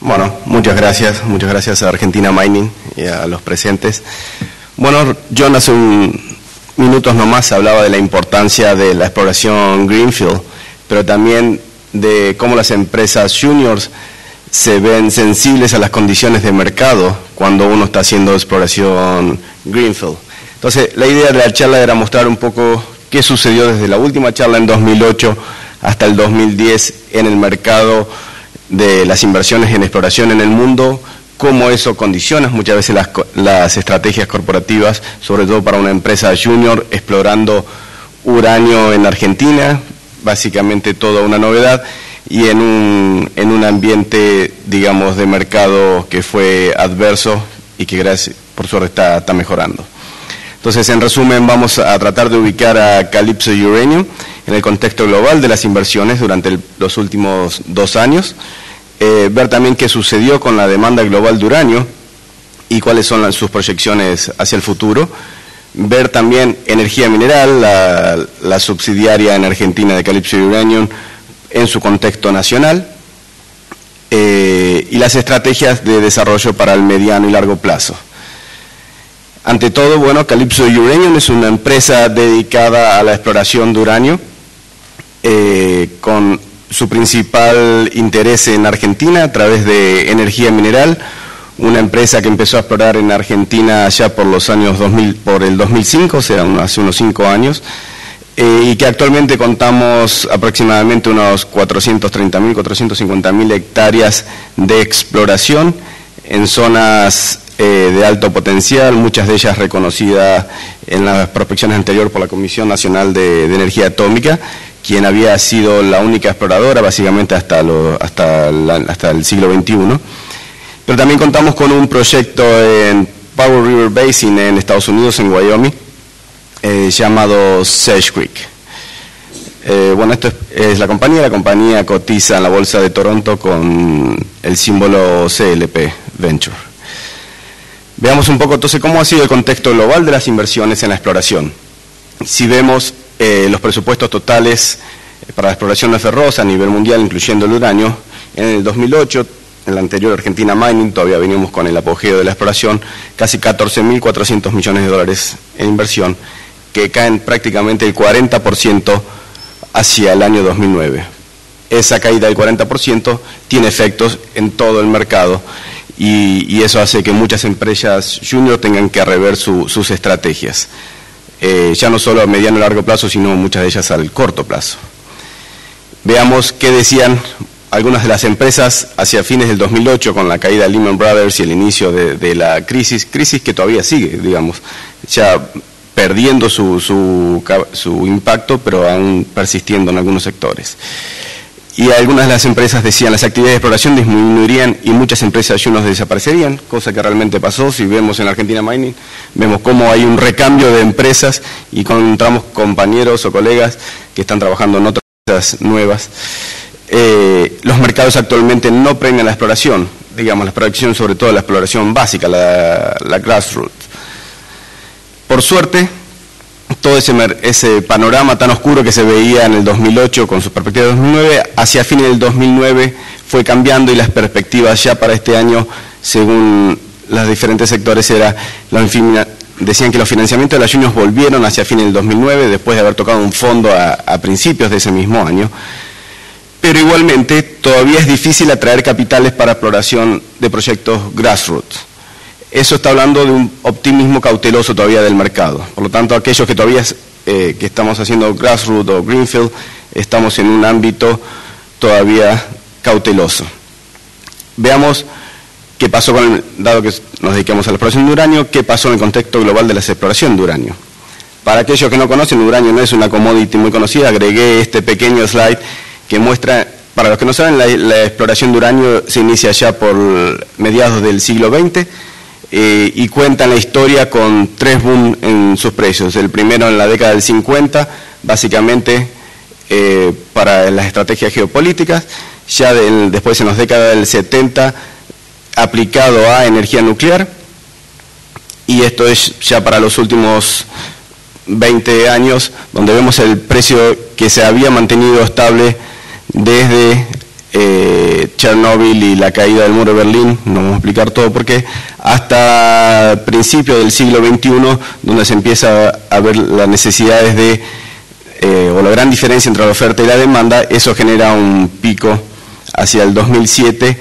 Bueno, muchas gracias a Argentina Mining y a los presentes. Bueno, John hace minutos nomás hablaba de la importancia de la exploración Greenfield, pero también de cómo las empresas juniors se ven sensibles a las condiciones de mercado cuando uno está haciendo exploración Greenfield. Entonces, la idea de la charla era mostrar un poco qué sucedió desde la última charla en 2008 hasta el 2010 en el mercado de las inversiones en exploración en el mundo, cómo eso condiciona muchas veces las estrategias corporativas, sobre todo para una empresa junior explorando uranio en Argentina, básicamente toda una novedad, y en un ambiente, digamos, de mercado que fue adverso y que gracias, por suerte está mejorando. Entonces, en resumen, vamos a tratar de ubicar a Calypso Uranium en el contexto global de las inversiones durante los últimos 2 años, ver también qué sucedió con la demanda global de uranio y cuáles son sus proyecciones hacia el futuro, ver también energía mineral, la subsidiaria en Argentina de Calypso Uranium en su contexto nacional, y las estrategias de desarrollo para el mediano y largo plazo. Ante todo, bueno, Calypso Uranium es una empresa dedicada a la exploración de uranio, con su principal interés en Argentina a través de energía mineral, una empresa que empezó a explorar en Argentina ya por los años 2000, por el 2005, o sea, hace unos 5 años, y que actualmente contamos aproximadamente unos 430.000, 450.000 hectáreas de exploración en zonas de alto potencial, muchas de ellas reconocidas en las prospecciones anteriores por la Comisión Nacional de Energía Atómica, quien había sido la única exploradora básicamente hasta el siglo XXI. Pero también contamos con un proyecto en Powder River Basin en Estados Unidos, en Wyoming, llamado Sage Creek. Bueno, esto es la compañía cotiza en la bolsa de Toronto con el símbolo CLP Venture. Veamos un poco entonces cómo ha sido el contexto global de las inversiones en la exploración. Si vemos los presupuestos totales para la exploración de ferrosa a nivel mundial, incluyendo el uranio, en el 2008, en la anterior Argentina Mining, todavía venimos con el apogeo de la exploración, casi 14.400 millones de dólares en inversión, que caen prácticamente el 40% hacia el año 2009. Esa caída del 40% tiene efectos en todo el mercado y eso hace que muchas empresas junior tengan que rever sus estrategias. Ya no solo a mediano y largo plazo, sino muchas de ellas al corto plazo. Veamos qué decían algunas de las empresas hacia fines del 2008 con la caída de Lehman Brothers y el inicio de la crisis que todavía sigue, digamos, ya perdiendo su impacto, pero aún persistiendo en algunos sectores. Y algunas de las empresas decían las actividades de exploración disminuirían y muchas empresas juniors desaparecerían, cosa que realmente pasó. Si vemos en Argentina Mining, vemos cómo hay un recambio de empresas y encontramos compañeros o colegas que están trabajando en otras empresas nuevas. Los mercados actualmente no premian la exploración, digamos, la exploración, sobre todo la exploración básica, la grassroots. Por suerte, todo ese panorama tan oscuro que se veía en el 2008 con su perspectiva de 2009, hacia fines del 2009 fue cambiando y las perspectivas ya para este año, según los diferentes sectores, decían que los financiamientos de las juniors volvieron hacia fines del 2009, después de haber tocado un fondo a principios de ese mismo año. Pero igualmente todavía es difícil atraer capitales para exploración de proyectos grassroots. Eso está hablando de un optimismo cauteloso todavía del mercado. Por lo tanto, aquellos que todavía que estamos haciendo grassroots o greenfield, estamos en un ámbito todavía cauteloso. Veamos qué pasó dado que nos dedicamos a la exploración de uranio, qué pasó en el contexto global de la exploración de uranio. Para aquellos que no conocen, uranio no es una commodity muy conocida, agregué este pequeño slide que muestra, para los que no saben, la exploración de uranio se inicia ya por mediados del siglo XX, y cuentan la historia con 3 booms en sus precios. El primero en la década del 50, básicamente para las estrategias geopolíticas, ya después en las décadas del 70 aplicado a energía nuclear, y esto es ya para los últimos 20 años, donde vemos el precio que se había mantenido estable desde Chernóbil y la caída del muro de Berlín, no vamos a explicar todo por qué, hasta principios del siglo XXI, donde se empieza a ver las necesidades de, o la gran diferencia entre la oferta y la demanda. Eso genera un pico hacia el 2007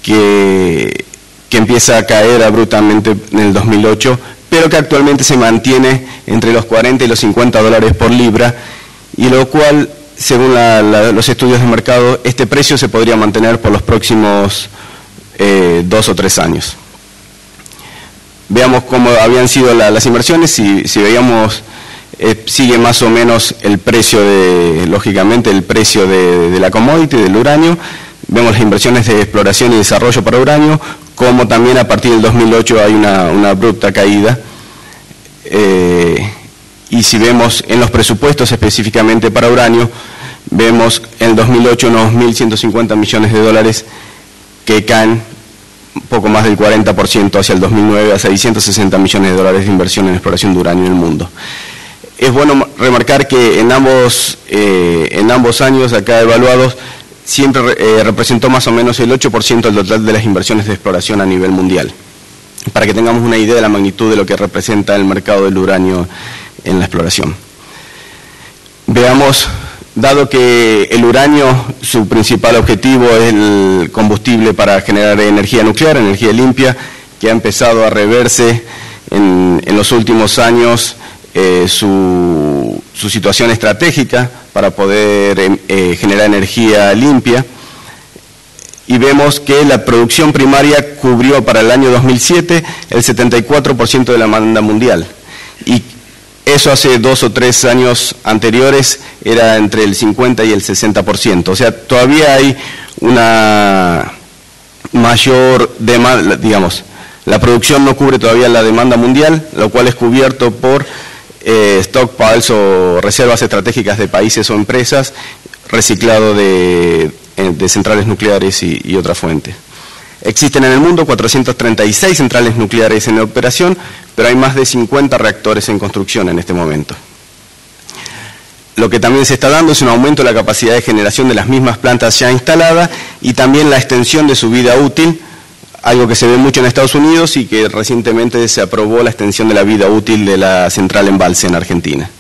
que empieza a caer abruptamente en el 2008, pero que actualmente se mantiene entre los 40 y los 50 dólares por libra, y lo cual, según los estudios de mercado, este precio se podría mantener por los próximos 2 o 3 años. Veamos cómo habían sido las inversiones. Si veíamos, sigue más o menos el precio lógicamente, el precio de la commodity, del uranio. Vemos las inversiones de exploración y desarrollo para uranio, como también a partir del 2008 hay una abrupta caída. Y si vemos en los presupuestos específicamente para uranio, vemos en el 2008 unos 1.150 millones de dólares que caen un poco más del 40% hacia el 2009 a 660 millones de dólares de inversión en exploración de uranio en el mundo. Es bueno remarcar que en ambos años acá evaluados siempre representó más o menos el 8% del total de las inversiones de exploración a nivel mundial, para que tengamos una idea de la magnitud de lo que representa el mercado del uranio en la exploración. Veamos, dado que el uranio, su principal objetivo es el combustible para generar energía nuclear, energía limpia, que ha empezado a reverse en los últimos años su situación estratégica para poder generar energía limpia, y vemos que la producción primaria cubrió para el año 2007 el 74% de la demanda mundial, y eso hace 2 o 3 años anteriores era entre el 50 y el 60%, o sea, todavía hay una mayor demanda, digamos, la producción no cubre todavía la demanda mundial, lo cual es cubierto por stockpiles o reservas estratégicas de países o empresas, reciclado de centrales nucleares y otras fuentes. Existen en el mundo 436 centrales nucleares en operación, pero hay más de 50 reactores en construcción en este momento. Lo que también se está dando es un aumento de la capacidad de generación de las mismas plantas ya instaladas y también la extensión de su vida útil, algo que se ve mucho en Estados Unidos y que recientemente se aprobó la extensión de la vida útil de la central Embalse en Argentina.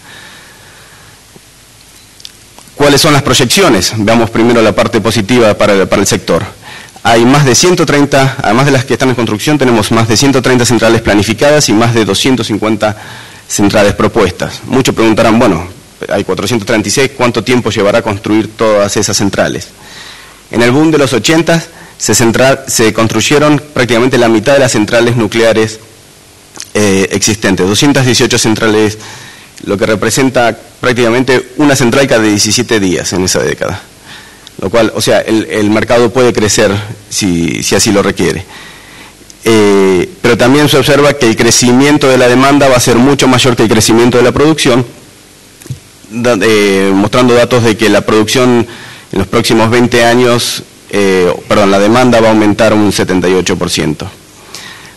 ¿Cuáles son las proyecciones? Veamos primero la parte positiva para el sector. Hay más de 130, además de las que están en construcción, tenemos más de 130 centrales planificadas y más de 250 centrales propuestas. Muchos preguntarán, bueno, hay 436, ¿cuánto tiempo llevará a construir todas esas centrales? En el boom de los 80 se construyeron prácticamente la mitad de las centrales nucleares existentes, 218 centrales, lo que representa prácticamente una central cada 17 días en esa década. Lo cual, o sea, el mercado puede crecer si así lo requiere. Pero también se observa que el crecimiento de la demanda va a ser mucho mayor que el crecimiento de la producción, mostrando datos de que la producción en los próximos 20 años, la demanda va a aumentar un 78%.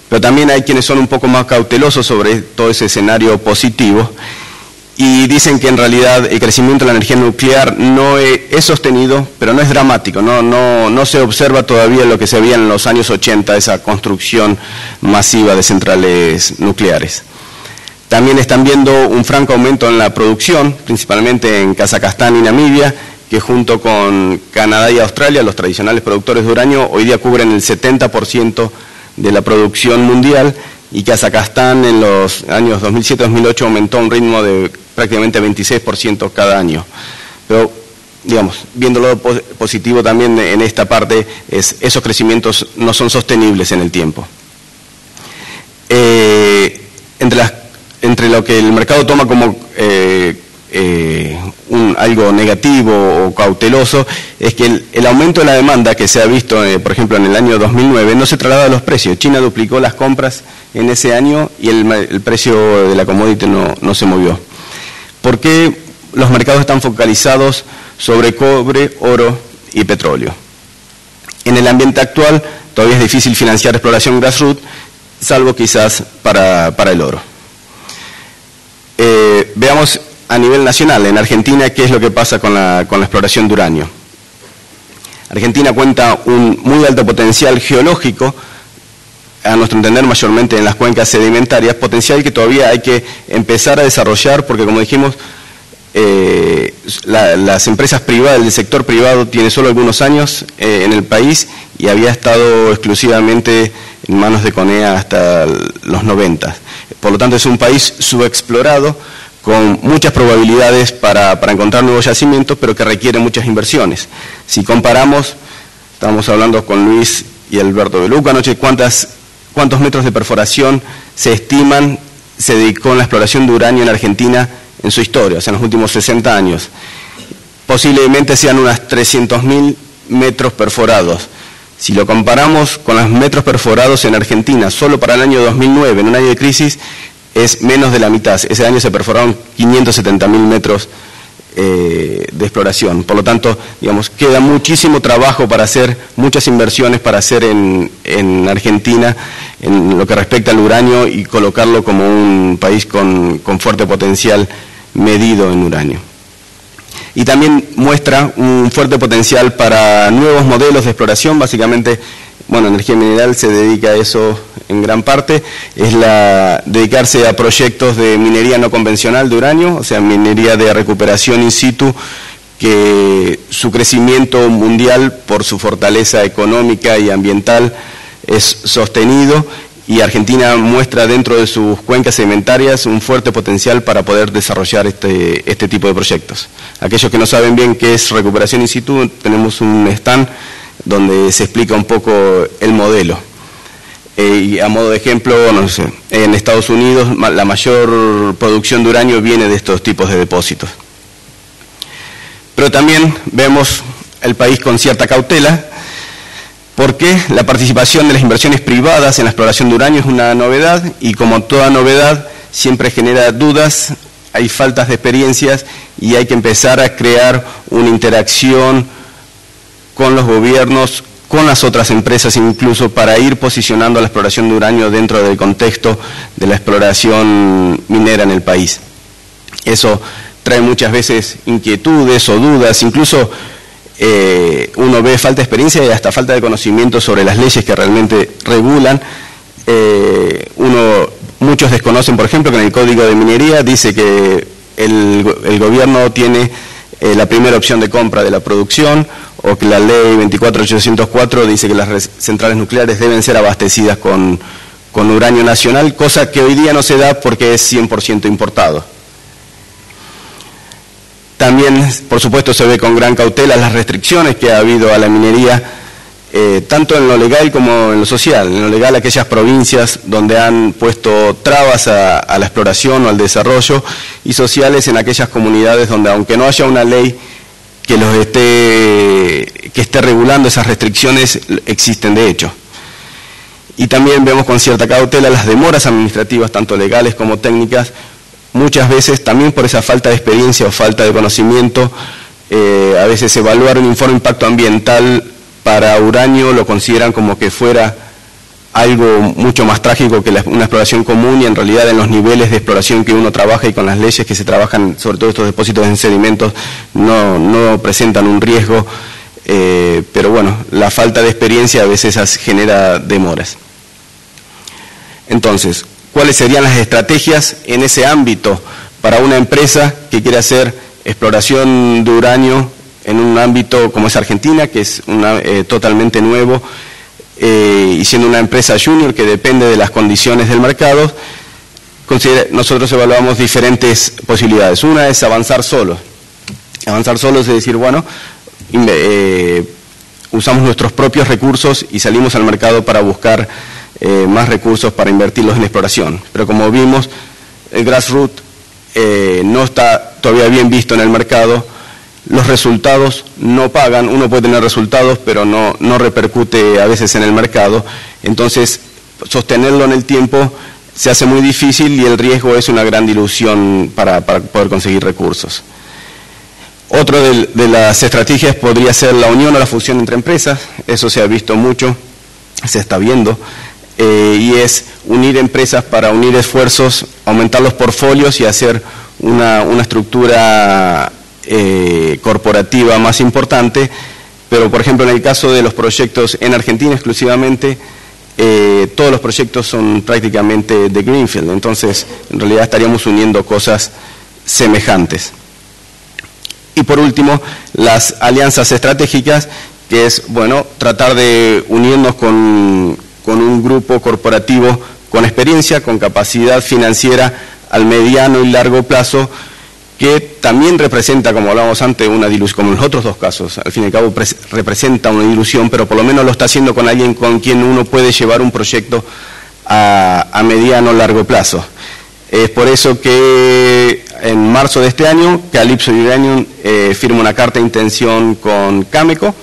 Pero también hay quienes son un poco más cautelosos sobre todo ese escenario positivo, y dicen que en realidad el crecimiento de la energía nuclear no es sostenido, pero no es dramático, no se observa todavía lo que se veía en los años 80, esa construcción masiva de centrales nucleares. También están viendo un franco aumento en la producción, principalmente en Kazajstán y Namibia, que junto con Canadá y Australia, los tradicionales productores de uranio, hoy día cubren el 70% de la producción mundial, y Kazajstán en los años 2007-2008 aumentó a un ritmo de prácticamente 26% cada año. Pero, digamos, viéndolo positivo también en esta parte, esos crecimientos no son sostenibles en el tiempo. Entre lo que el mercado toma como algo negativo o cauteloso, es que el aumento de la demanda que se ha visto, por ejemplo, en el año 2009, no se traslada a los precios. China duplicó las compras en ese año y el precio de la commodity no se movió. ¿Por qué los mercados están focalizados sobre cobre, oro y petróleo? En el ambiente actual todavía es difícil financiar exploración grassroots, salvo quizás para el oro. Veamos a nivel nacional, en Argentina, qué es lo que pasa con la exploración de uranio. Argentina cuenta un muy alto potencial geológico, a nuestro entender mayormente en las cuencas sedimentarias, potencial que todavía hay que empezar a desarrollar porque, como dijimos, las empresas privadas, el sector privado tiene solo algunos años en el país y había estado exclusivamente en manos de CONEA hasta los 90. Por lo tanto, es un país subexplorado con muchas probabilidades para encontrar nuevos yacimientos, pero que requiere muchas inversiones. Si comparamos, estábamos hablando con Luis y Alberto Beluca anoche, cuántos metros de perforación se estiman se dedicó en la exploración de uranio en Argentina en su historia, o sea, en los últimos 60 años. Posiblemente sean unas 300.000 metros perforados. Si lo comparamos con los metros perforados en Argentina, solo para el año 2009, en un año de crisis, es menos de la mitad. Ese año se perforaron 570.000 metros de exploración. Por lo tanto, digamos, queda muchísimo trabajo para hacer, muchas inversiones para hacer en Argentina en lo que respecta al uranio y colocarlo como un país con fuerte potencial medido en uranio. Y también muestra un fuerte potencial para nuevos modelos de exploración. Básicamente, bueno, Energía Mineral se dedica a eso en gran parte, es dedicarse a proyectos de minería no convencional de uranio, o sea, minería de recuperación in situ, que su crecimiento mundial por su fortaleza económica y ambiental es sostenido, y Argentina muestra dentro de sus cuencas sedimentarias un fuerte potencial para poder desarrollar este tipo de proyectos. Aquellos que no saben bien qué es recuperación in situ, tenemos un stand donde se explica un poco el modelo. Y a modo de ejemplo, no sé, en Estados Unidos la mayor producción de uranio viene de estos tipos de depósitos. Pero también vemos el país con cierta cautela, porque la participación de las inversiones privadas en la exploración de uranio es una novedad, y como toda novedad siempre genera dudas, hay faltas de experiencias y hay que empezar a crear una interacción con los gobiernos, con las otras empresas incluso, para ir posicionando la exploración de uranio dentro del contexto de la exploración minera en el país. Eso trae muchas veces inquietudes o dudas, incluso uno ve falta de experiencia y hasta falta de conocimiento sobre las leyes que realmente regulan. Muchos desconocen, por ejemplo, que en el Código de Minería dice que el gobierno tiene la primera opción de compra de la producción, o que la ley 24.804 dice que las centrales nucleares deben ser abastecidas con uranio nacional, cosa que hoy día no se da porque es 100% importado. También, por supuesto, se ve con gran cautela las restricciones que ha habido a la minería, tanto en lo legal como en lo social. En lo legal, aquellas provincias donde han puesto trabas a la exploración o al desarrollo, y sociales en aquellas comunidades donde, aunque no haya una ley que esté regulando esas restricciones, existen de hecho. Y también vemos con cierta cautela las demoras administrativas, tanto legales como técnicas, muchas veces también por esa falta de experiencia o falta de conocimiento. A veces evaluar un informe de impacto ambiental para uranio lo consideran como que fuera algo mucho más trágico que una exploración común, y en realidad en los niveles de exploración que uno trabaja y con las leyes que se trabajan, sobre todo estos depósitos en sedimentos, no presentan un riesgo, pero bueno, la falta de experiencia a veces genera demoras. Entonces, ¿cuáles serían las estrategias en ese ámbito para una empresa que quiere hacer exploración de uranio en un ámbito como es Argentina, que es totalmente nuevo, y siendo una empresa junior que depende de las condiciones del mercado? Nosotros evaluamos diferentes posibilidades. Una es avanzar solo. Avanzar solo es decir, bueno, usamos nuestros propios recursos y salimos al mercado para buscar más recursos para invertirlos en exploración. Pero como vimos, el grassroots no está todavía bien visto en el mercado. Los resultados no pagan, uno puede tener resultados, pero no repercute a veces en el mercado. Entonces, sostenerlo en el tiempo se hace muy difícil, y el riesgo es una gran dilución para poder conseguir recursos. Otro de las estrategias podría ser la unión o la fusión entre empresas. Eso se ha visto mucho, se está viendo, y es unir empresas para unir esfuerzos, aumentar los portfolios y hacer una estructura corporativa más importante, pero por ejemplo en el caso de los proyectos en Argentina exclusivamente, todos los proyectos son prácticamente de greenfield, entonces en realidad estaríamos uniendo cosas semejantes. Y por último, las alianzas estratégicas, que es, bueno, tratar de unirnos con un grupo corporativo con experiencia, con capacidad financiera al mediano y largo plazo, que también representa, como hablábamos antes, una dilución, como en los otros dos casos, al fin y al cabo representa una dilución, pero por lo menos lo está haciendo con alguien con quien uno puede llevar un proyecto a mediano o largo plazo. Es por eso que en marzo de este año, Calypso Uranium firma una carta de intención con Cameco,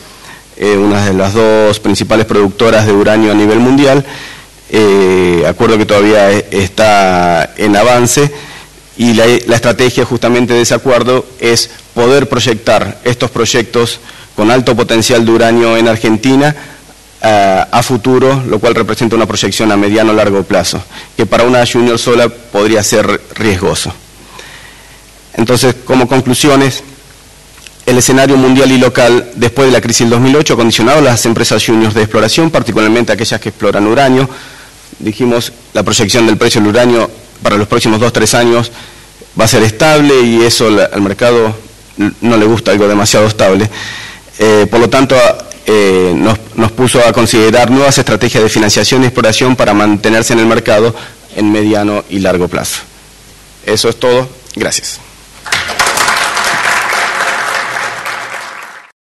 una de las dos principales productoras de uranio a nivel mundial, acuerdo que todavía está en avance, y la estrategia justamente de ese acuerdo es poder proyectar estos proyectos con alto potencial de uranio en Argentina a futuro, lo cual representa una proyección a mediano o largo plazo, que para una junior sola podría ser riesgoso. Entonces, como conclusiones, el escenario mundial y local después de la crisis del 2008 ha condicionado a las empresas juniors de exploración, particularmente aquellas que exploran uranio. Dijimos, la proyección del precio del uranio para los próximos 2-3 años va a ser estable, y eso al mercado no le gusta algo demasiado estable. Por lo tanto, nos puso a considerar nuevas estrategias de financiación y exploración para mantenerse en el mercado en mediano y largo plazo. Eso es todo. Gracias.